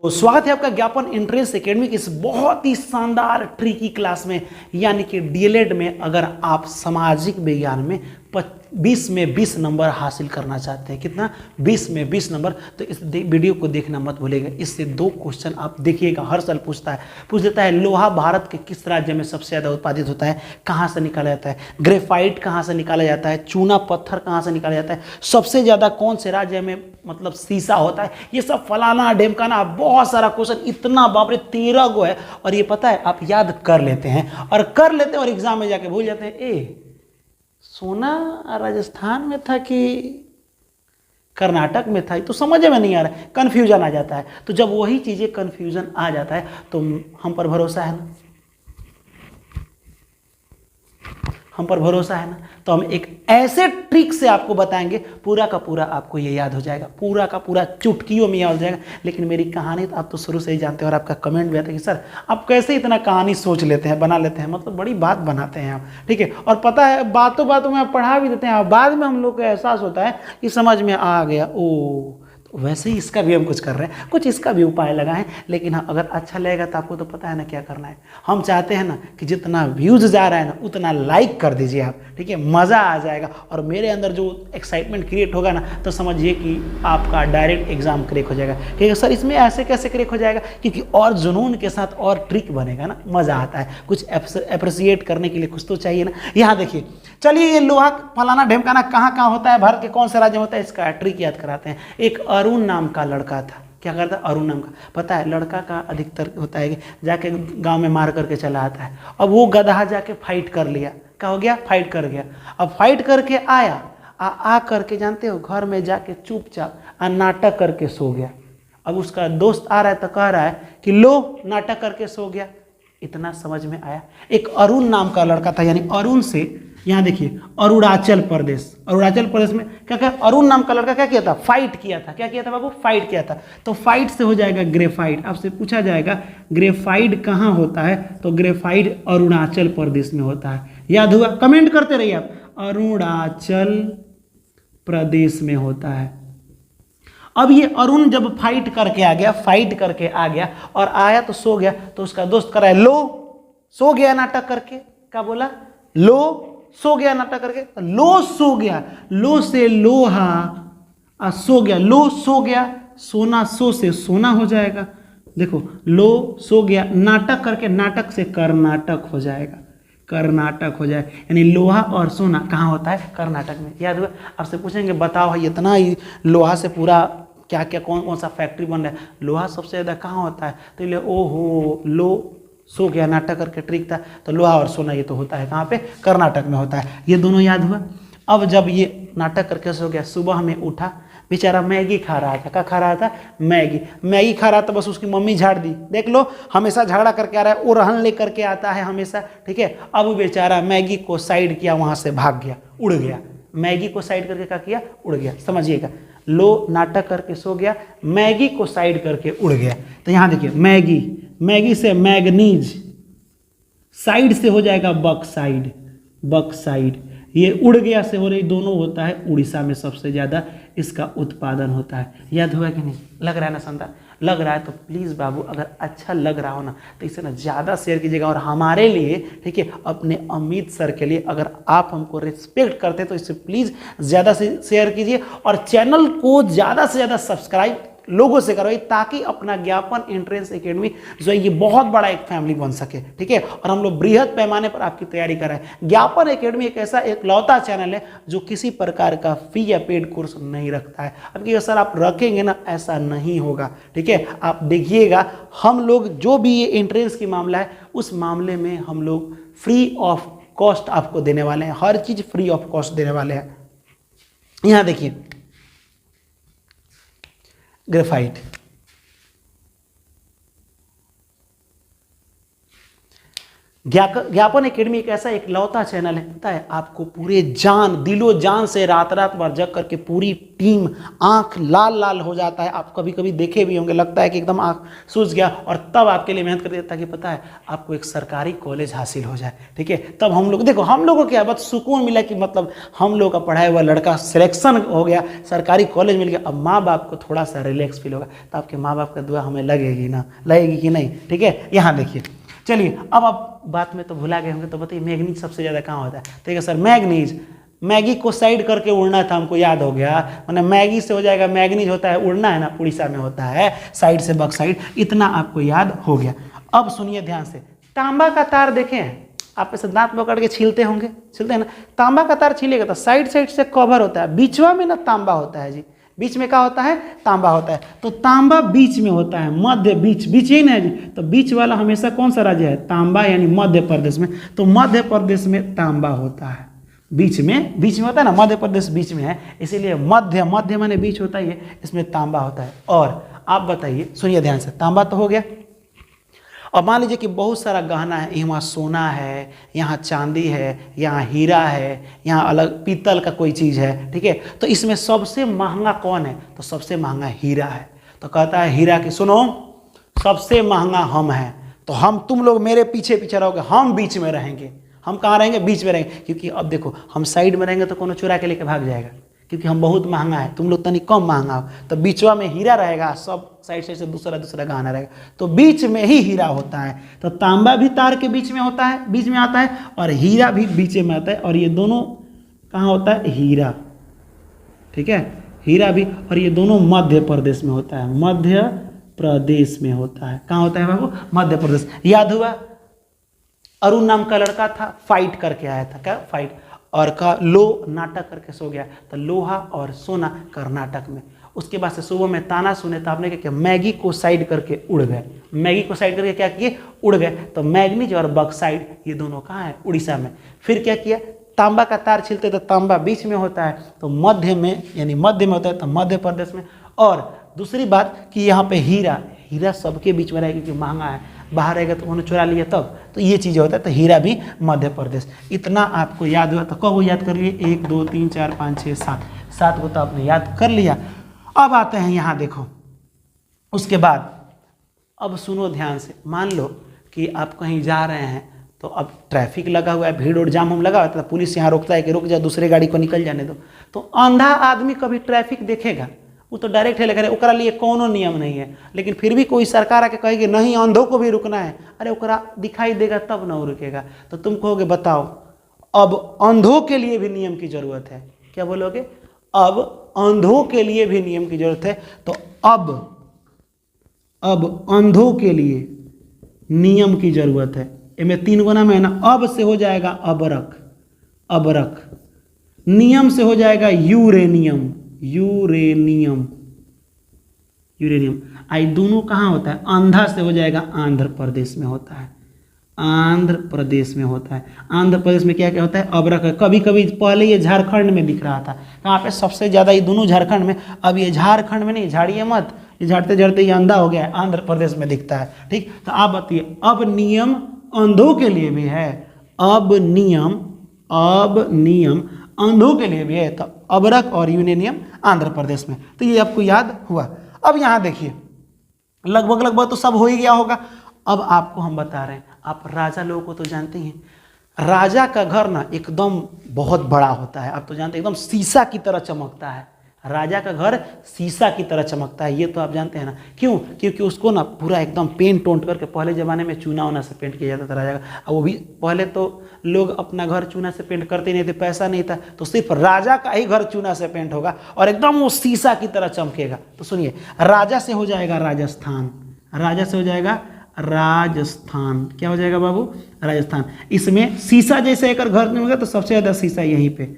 तो स्वागत है आपका ज्ञापन एंट्रेंस एकेडमी की इस बहुत ही शानदार ट्रिकी क्लास में, यानी कि डीएलएड में अगर आप सामाजिक विज्ञान में 20 में 20 नंबर हासिल करना चाहते हैं, कितना 20 में 20 नंबर, तो इस वीडियो को देखना मत भूलिएगा। इससे 2 क्वेश्चन आप देखिएगा, हर साल पूछ देता है लोहा भारत के किस राज्य में सबसे ज़्यादा उत्पादित होता है, कहाँ से निकाला जाता है, ग्रेफाइट कहाँ से निकाला जाता है, चूना पत्थर कहाँ से निकाला जाता है, सबसे ज़्यादा कौन से राज्य में मतलब सीसा होता है, ये सब फलाना ढेमकाना बहुत सारा क्वेश्चन, इतना बाप रे 13 गो है। और ये पता है आप याद कर लेते हैं और एग्जाम में जाके भूल जाते हैं। सोना राजस्थान में था कि कर्नाटक में था, तो समझ में नहीं आ रहा है, कन्फ्यूजन आ जाता है। तो जब वही चीज़ें कन्फ्यूजन आ जाता है तो हम पर भरोसा है ना, हम पर भरोसा है ना, तो हम एक ऐसे ट्रिक से आपको बताएंगे पूरा का पूरा आपको ये याद हो जाएगा, पूरा का पूरा चुटकियों में याद हो जाएगा। लेकिन मेरी कहानी तो आप तो शुरू से ही जानते हैं और आपका कमेंट भी आता है कि सर आप कैसे इतना कहानी सोच लेते हैं, बना लेते हैं, मतलब बड़ी बात बनाते हैं आप, ठीक है। और पता है बातों बातों में आप पढ़ा भी देते हैं, बाद में हम लोग को एहसास होता है कि समझ में आ गया, ओ तो वैसे ही इसका भी हम कुछ कर रहे हैं, कुछ इसका भी उपाय लगाएं। लेकिन हाँ, अगर अच्छा लगेगा तो आपको तो पता है ना क्या करना है। हम चाहते हैं ना कि जितना व्यूज़ जा रहा है ना उतना लाइक कर दीजिए आप, ठीक है, मज़ा आ जाएगा। और मेरे अंदर जो एक्साइटमेंट क्रिएट होगा ना, तो समझिए कि आपका डायरेक्ट एग्जाम क्रैक हो जाएगा। ठीक है सर, इसमें ऐसे कैसे क्रैक हो जाएगा, क्योंकि और जुनून के साथ और ट्रिक बनेगा ना, मज़ा आता है। कुछ अप्रिसिएट करने के लिए कुछ तो चाहिए ना। यहाँ देखिए, चलिए ये लोहा फलाना ढेमकाना कहाँ कहाँ होता है, भारत के कौन से राज्य में होता है, इसका ट्रिक याद कराते हैं। एक अरुण नाम का लड़का था, क्या करता है, अरुण नाम का, पता है लड़का का अधिकतर होता है कि जाके गांव में मार करके चला आता है। अब वो गधा जाके फाइट कर लिया, क्या हो गया, फाइट कर गया। अब फाइट करके आया, आ करके जानते हो घर में जाके चुपचाप नाटक करके सो गया। अब उसका दोस्त आ रहा है तो कह रहा है कि लो नाटक करके सो गया। इतना समझ में आया। एक अरुण नाम का लड़का था, यानी अरुण से, यहाँ देखिए अरुणाचल प्रदेश, अरुणाचल प्रदेश में क्या क्या, अरुण नाम का लड़का क्या किया था, फाइट किया था। क्या किया था बाबू, फाइट किया था। तो फाइट से हो जाएगा ग्रेफाइट। आपसे पूछा जाएगा ग्रेफाइट कहाँ होता है, तो ग्रेफाइट अरुणाचल प्रदेश में होता है। याद हुआ, कमेंट करते रहिए आप, अरुणाचल प्रदेश में होता है। अब ये अरुण जब फाइट करके आ गया, फाइट करके आ गया और आया तो सो गया, तो उसका दोस्त कह रहा है लो सो गया नाटक करके, क्या बोला, लो सो गया नाटक करके, लो सो गया, लो से लोहा, सो गया, लो सो गया, सोना, सो से सोना हो जाएगा। देखो लो सो गया, नाटक करके, नाटक से कर्नाटक हो जाएगा, कर्नाटक हो जाए। यानी लोहा और सोना कहाँ होता है, कर्नाटक में। याद हुआ। आपसे पूछेंगे बताओ इतना ही लोहा से पूरा क्या क्या कौन कौन सा फैक्ट्री बन रहा है, लोहा सबसे ज़्यादा कहाँ होता है, तो ये ओहो लो सो गया नाटक करके ट्रिक था। तो लोहा और सोना ये तो होता है कहाँ पे, कर्नाटक में होता है। ये दोनों याद हुआ। अब जब ये नाटक करके सो गया, सुबह में उठा, बेचारा मैगी खा रहा था। क्या खा रहा था, मैगी खा रहा था। बस उसकी मम्मी झाड़ दी, देख लो हमेशा झगड़ा करके आ रहा है, ओरहन लेकर के आता है हमेशा, ठीक है। अब बेचारा मैगी को साइड किया, वहाँ से भाग गया, उड़ गया। मैगी को साइड करके क्या किया, उड़ गया। समझिएगा, लो नाटक करके सो गया, मैगी को साइड करके उड़ गया। तो यहाँ देखिए मैगी, मैगी से मैग्नीज, साइड से हो जाएगा बक्साइड, बक्साइड। ये उड़ गया से हो रही, दोनों होता है उड़ीसा में सबसे ज़्यादा इसका उत्पादन होता है। याद हुआ कि नहीं, लग रहा है ना शानदार, लग रहा है तो प्लीज़ बाबू अगर अच्छा लग रहा हो ना तो इसे ना ज़्यादा शेयर कीजिएगा। और हमारे लिए, ठीक है, अपने अमित सर के लिए अगर आप हमको रिस्पेक्ट करते हैं तो इसे प्लीज़ ज़्यादा से शेयर कीजिए और चैनल को ज़्यादा से ज़्यादा सब्सक्राइब लोगों से करवाइए, ताकि अपना ज्ञापन एंट्रेंस एकेडमी जो है ये बहुत बड़ा एक फैमिली बन सके, ठीक है। और हम लोग बृहद पैमाने पर आपकी तैयारी कर रहे हैं। ज्ञापन एकेडमी एक ऐसा एक लौता चैनल है जो किसी प्रकार का फी या पेड कोर्स नहीं रखता है। अब कि सर आप रखेंगे ना, ऐसा नहीं होगा, ठीक है। आप देखिएगा, हम लोग जो भी ये एंट्रेंस की मामला है उस मामले में हम लोग फ्री ऑफ कॉस्ट आपको देने वाले हैं, हर चीज़ फ्री ऑफ कॉस्ट देने वाले हैं। यहाँ देखिए ग्रेफाइट, ज्ञापन एकेडमी एक ऐसा एक लौता चैनल है, पता है आपको, पूरे जान दिलो जान से रात रात भर जग करके पूरी टीम आंख लाल लाल हो जाता है। आप कभी कभी देखे भी होंगे, लगता है कि एकदम आंख सूझ गया, और तब आपके लिए मेहनत कर देता कि पता है आपको एक सरकारी कॉलेज हासिल हो जाए। ठीक है, तब हम लोग देखो, हम लोगों को क्या बस सुकून मिला कि मतलब हम लोग का पढ़ाया हुआ लड़का सिलेक्शन हो गया, सरकारी कॉलेज मिल गया। अब माँ बाप को थोड़ा सा रिलैक्स फील होगा, तो आपके माँ बाप का दुआ हमें लगेगी ना, लगेगी कि नहीं। ठीक है, यहाँ देखिए, चलिए अब आप बात में तो भुला गए होंगे, तो बताइए मैग्नीज सबसे ज़्यादा कहाँ होता है। ठीक है सर, मैग्नीज, मैगी को साइड करके उड़ना था, हमको याद हो गया, मैंने मैगी से हो जाएगा, मैग्नीज होता है उड़ना, है ना, उड़ीसा में होता है साइड से बक्साइड, इतना आपको याद हो गया। अब सुनिए ध्यान से, तांबा का तार देखे हैं आप, ऐसे दांत पकड़ के छीलते होंगे, छीलते हैं ना, तांबा का तार छीलेगा तो साइड साइड से कवर होता है, बीचवा में ना तांबा होता है जी, बीच में क्या होता है, तांबा होता है। तो तांबा बीच में होता है, मध्य बीच, बीच ही ना है जी, तो बीच वाला हमेशा कौन सा राज्य है, तांबा, यानी मध्य प्रदेश में। तो मध्य प्रदेश में तांबा होता है, बीच में होता है ना, मध्य प्रदेश बीच में है, इसीलिए मध्य, मध्य माने बीच होता ही है, इसमें तांबा होता है। और आप बताइए, सुनिए ध्यान से, तांबा तो हो गया। अब मान लीजिए कि बहुत सारा गहना है, यहाँ सोना है, यहाँ चांदी है, यहाँ हीरा है, यहाँ अलग पीतल का कोई चीज़ है। ठीक है, तो इसमें सबसे महंगा कौन है, तो सबसे महंगा हीरा है। तो कहता है हीरा की, सुनो सबसे महंगा हम हैं, तो हम, तुम लोग मेरे पीछे पीछे रहोगे, हम बीच में रहेंगे। हम कहाँ रहेंगे, बीच में रहेंगे, क्योंकि अब देखो हम साइड में रहेंगे तो कोनो चुरा के लेके भाग जाएगा, क्योंकि हम बहुत महंगा है, तुम लोग तनी कम महंगा हो, तो बीचवा में हीरा रहेगा, सब साइड साइड से दूसरा दूसरा गहना रहेगा, तो बीच में ही हीरा होता है। तो तांबा भी तार के बीच में होता है, बीच में आता है, और हीरा भी बीच में आता है, और ये दोनों कहाँ होता है, हीरा, ठीक है, हीरा भी, और ये दोनों मध्य प्रदेश में होता है, मध्य प्रदेश में होता है। कहाँ होता है बाबू, मध्य प्रदेश। याद हुआ, अरुण नाम का लड़का था, फाइट करके आया था, क्या फाइट, और का लो नाटक करके सो गया, तो लोहा और सोना कर्नाटक में। उसके बाद से सुबह में ताना सुने, तो आपने क्या किया, मैगी को साइड करके उड़ गए, मैगी को साइड करके क्या किए, उड़ गए। तो मैग्नीज और बक्साइड ये दोनों कहाँ है, उड़ीसा में। फिर क्या किया, तांबा का तार छीलते तो तांबा बीच में होता है, तो मध्य में, यानी मध्य में होता है, तो मध्य प्रदेश में। और दूसरी बात कि यहाँ पे हीरा, हीरा सबके बीच में रहेगा क्योंकि महंगा है, बाहर रहेगा तो उन्होंने चुरा लिया तब, तो ये चीज़ होता है, तो हीरा भी मध्य प्रदेश। इतना आपको याद हुआ, तो कब याद कर लिए, 1 2 3 4 5 6 7, 7 को तो आपने याद कर लिया। अब आते हैं यहाँ देखो, उसके बाद अब सुनो ध्यान से, मान लो कि आप कहीं जा रहे हैं, तो अब ट्रैफिक लगा हुआ है, भीड़ और जाम हम लगा हुआ है, तो पुलिस यहाँ रोकता है कि रुक जा, दूसरे गाड़ी को निकल जाने दो। तो अंधा आदमी कभी ट्रैफिक देखेगा, वो तो डायरेक्ट हेले करे, ओकरा लिए कोनो नियम नहीं है। लेकिन फिर भी कोई सरकार आके कहेगी नहीं अंधों को भी रुकना है, अरे ओकरा दिखाई देगा तब ना वो रुकेगा। तो तुम कहोगे बताओ, अब अंधों के लिए भी नियम की जरूरत है, क्या बोलोगे, अब अंधों के लिए भी नियम की जरूरत है। तो अब अंधों के लिए नियम की जरूरत है, इनमें 3 गुना में है ना, अब से हो जाएगा अबरक, अबरक, नियम से हो जाएगा यूरेनियम, यूरेनियम, यूरेनियम। आई दोनों कहाँ होता है, अंधा से हो जाएगा आंध्र प्रदेश में होता है, आंध्र प्रदेश में होता है। आंध्र प्रदेश में क्या क्या होता है, अबरक है। कभी कभी पहले ये झारखंड में दिख रहा था, कहाँ पे, सबसे ज़्यादा ये दोनों झारखंड में। अब ये झारखंड में नहीं, झाड़िए मत, ये झाड़ते झाड़ते ये अंधा हो गया है, आंध्र प्रदेश में दिखता है। ठीक, तो आप बताइए, अब नियम अंधों के लिए भी है, अब नियम अंधों के लिए भी है, तो अबरक और यूरेनियम आंध्र प्रदेश में। तो ये आपको याद हुआ। अब यहाँ देखिए, लगभग तो सब हो ही गया होगा। अब आपको हम बता रहे हैं, आप राजा लोगों को तो जानते ही हैं, राजा का घर ना एकदम बहुत बड़ा होता है, आप तो जानते हैं, एकदम शीशा की तरह चमकता है। राजा का घर शीशा की तरह चमकता है, ये तो आप जानते हैं ना। क्यों, क्योंकि उसको ना पूरा एकदम पेंट टोंट करके, पहले ज़माने में चूना वूना से पेंट किया जाता था राजा का। और वो भी पहले तो लोग अपना घर चूना से पेंट करते नहीं थे, पैसा नहीं था, तो सिर्फ राजा का ही घर चूना से पेंट होगा और एकदम वो शीशा की तरह चमकेगा। तो सुनिए, राजा से हो जाएगा राजस्थान, राजा से हो जाएगा राजस्थान। क्या हो जाएगा बाबू, राजस्थान। इसमें शीशा जैसे एक घर नहीं होगा, तो सबसे ज़्यादा शीशा यहीं पे,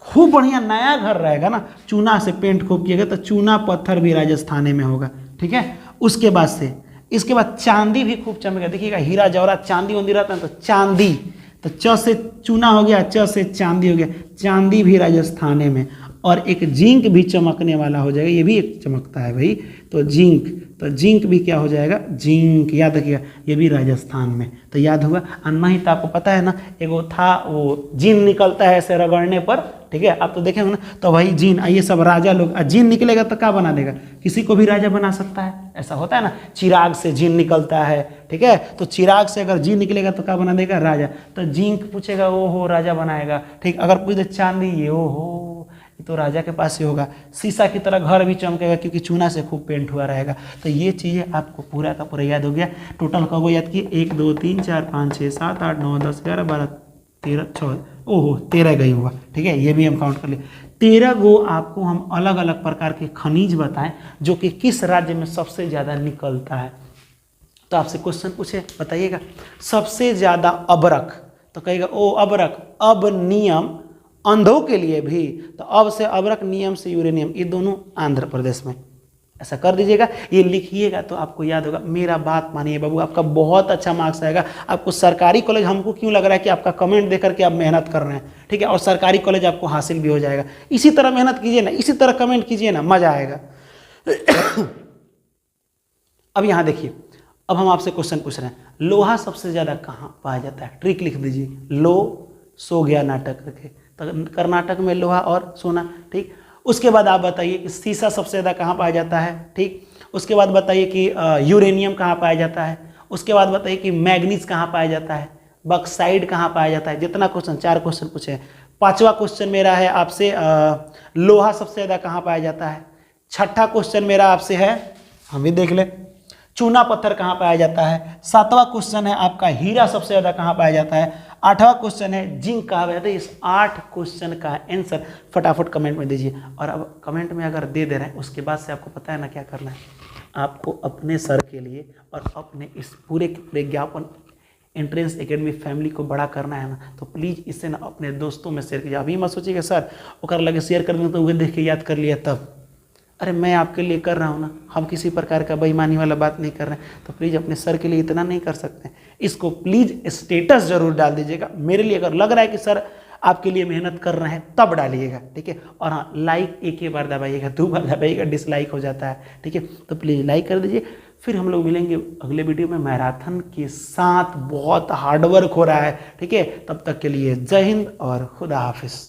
खूब बढ़िया नया घर रहेगा ना, चूना से पेंट खूब किएगा, तो चूना पत्थर भी राजस्थान में होगा। ठीक है, उसके बाद से, इसके बाद चांदी भी खूब चमकेगा। देखिएगा हीरा जवाहरात चांदी वांदी रहता है, तो चांदी, तो च से चूना हो गया, च से चांदी हो गया, चांदी भी राजस्थान में। और एक जिंक भी चमकने वाला हो जाएगा, ये भी एक चमकता है भाई, तो जिंक, तो जिंक भी क्या हो जाएगा, जिंक, याद रखिएगा ये भी राजस्थान में, तो याद होगा। नहीं तो आपको पता है ना, एगो था वो जीन निकलता है ऐसे रगड़ने पर, ठीक है, आप तो देखेंगे ना, तो वही जीन, ये सब राजा लोग, जीन निकलेगा तो क्या बना देगा, किसी को भी राजा बना सकता है, ऐसा होता है ना, चिराग से जीन निकलता है, ठीक है, तो चिराग से अगर जीन निकलेगा तो क्या बना देगा, राजा। तो जिंक पूछेगा, ओ हो राजा बनाएगा, ठीक। अगर पूछ दे चांदी, ये ओ हो, ये तो राजा के पास ही होगा। शीशा की तरह घर भी चमकेगा क्योंकि चूना से खूब पेंट हुआ रहेगा। तो ये चीज़ें आपको पूरा का पूरा याद हो गया। टोटल कब याद किए, 1 2 3 4 5 6 7 8 9 10 11 12 13 14, ओहो 13 गई हुआ, ठीक है, ये भी हम काउंट कर लिए। 13 गो आपको हम अलग अलग प्रकार के खनिज बताएं जो कि किस राज्य में सबसे ज़्यादा निकलता है। तो आपसे क्वेश्चन पूछे, बताइएगा सबसे ज़्यादा अबरक, तो कहेगा ओ अबरक, अब नियम अंधों के लिए भी, तो अब से अबरक, नियम से यूरेनियम, ये दोनों आंध्र प्रदेश में। ऐसा कर दीजिएगा, ये लिखिएगा तो आपको याद होगा। मेरा बात मानिए बाबू, आपका बहुत अच्छा मार्क्स आएगा। आपको सरकारी कॉलेज, हमको क्यों लग रहा है कि आपका कमेंट देकर के आप मेहनत कर रहे हैं, ठीक है, और सरकारी कॉलेज आपको हासिल भी हो जाएगा। इसी तरह मेहनत कीजिए ना, इसी तरह कमेंट कीजिए ना, मजा आएगा। अब यहाँ देखिए, अब हम आपसे क्वेश्चन पूछ रहे हैं, लोहा सबसे ज्यादा कहाँ पाया जाता है, ट्रिक लिख दीजिए, लो सो गया नाटक रखे, तो कर्नाटक में लोहा और सोना, ठीक। उसके बाद आप बताइए कि सीसा सबसे ज़्यादा कहाँ पाया जाता है, ठीक। उसके बाद बताइए कि यूरेनियम कहाँ पाया जाता है। उसके बाद बताइए कि मैग्नीज कहाँ पाया जाता है, बॉक्साइट कहाँ पाया जाता है। जितना क्वेश्चन, 4 क्वेश्चन पूछे हैं। 5वां क्वेश्चन मेरा है आपसे, लोहा सबसे ज़्यादा कहाँ पाया जाता है। 6ठा क्वेश्चन मेरा आपसे है, हम भी देख ले, चूना पत्थर कहाँ पाया जाता है। 7वां क्वेश्चन है आपका, हीरा सबसे ज़्यादा कहाँ पाया जाता है। 8वां क्वेश्चन है जिंक कहाँ पाया जाता है। इस 8 क्वेश्चन का आंसर फटाफट कमेंट में दीजिए। और अब कमेंट में अगर दे रहे हैं, उसके बाद से आपको पता है ना क्या करना है, आपको अपने सर के लिए और अपने इस पूरे विज्ञापन एंट्रेंस एकेडमी फैमिली को बड़ा करना है ना, तो प्लीज़ इसे ना अपने दोस्तों में शेयर कीजिए। अभी मत सोचिएगा सर ओकर लगे शेयर कर दें तो वह देख के याद कर लिया तब। अरे मैं आपके लिए कर रहा हूँ ना, हम किसी प्रकार का बेईमानी वाला बात नहीं कर रहे हैं, तो प्लीज़ अपने सर के लिए इतना नहीं कर सकते। इसको प्लीज़ स्टेटस जरूर डाल दीजिएगा। मेरे लिए अगर लग रहा है कि सर आपके लिए मेहनत कर रहे हैं तब डालिएगा, ठीक है। और हाँ, लाइक एक ही बार दबाइएगा, 2 बार दबाइएगा डिसलाइक हो जाता है, ठीक है। तो प्लीज़ लाइक कर दीजिए। फिर हम लोग मिलेंगे अगले वीडियो में मैराथन के साथ। बहुत हार्डवर्क हो रहा है, ठीक है। तब तक के लिए जय हिंद और खुदा हाफिज़।